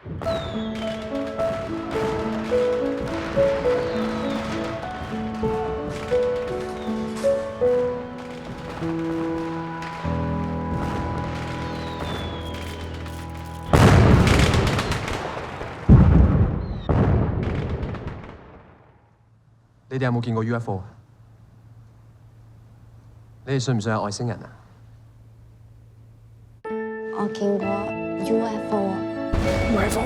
你哋有冇見過 UFO 啊？你哋信唔信有外星人啊？我見過 UFO 啊 UFO？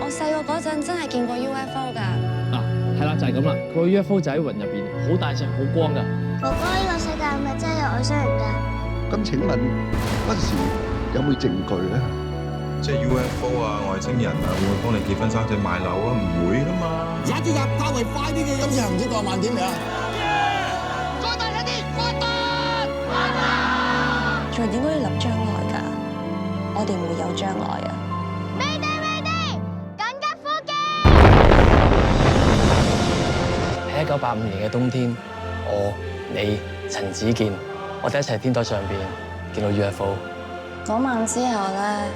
我細個嗰陣真係見過 UFO 㗎。啊，係啦，就係咁啦。個 UFO 就喺雲入邊，好大隻，好光㗎。哥哥，呢個世界係咪真係有外星人㗎？咁請問嗰時有冇證據咧？即係 UFO 啊，外星人啊，會唔會幫你結婚生仔買樓啊？唔會噶嘛。踩住入較為快啲嘅，今次行唔知過慢點嚟啊！再大力啲，快啲！仲應該要諗將來㗎，我哋唔會有將來啊！未地，緊急呼叫！喺1985年嘅冬天，我、你、陳子健，我哋一齊天台上邊見到 UFO。嗰晚之後咧，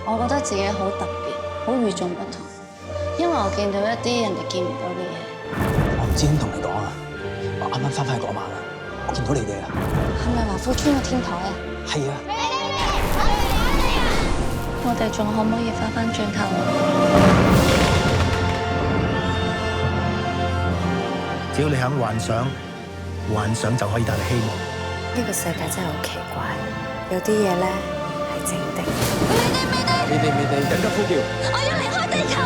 我覺得自己好特別，好與眾不同，因為我見到一啲人哋見唔到嘅嘢。我唔知點同你講啊！我啱啱翻返去嗰晚啊，我見到你哋啊！係咪華富村嘅天台啊？係啊！我哋仲可唔可以翻返轉頭？只要你肯幻想，幻想就可以帶嚟希望。呢個世界真係好奇怪，有啲嘢咧係整定。你哋緊急呼叫！我要離開地球。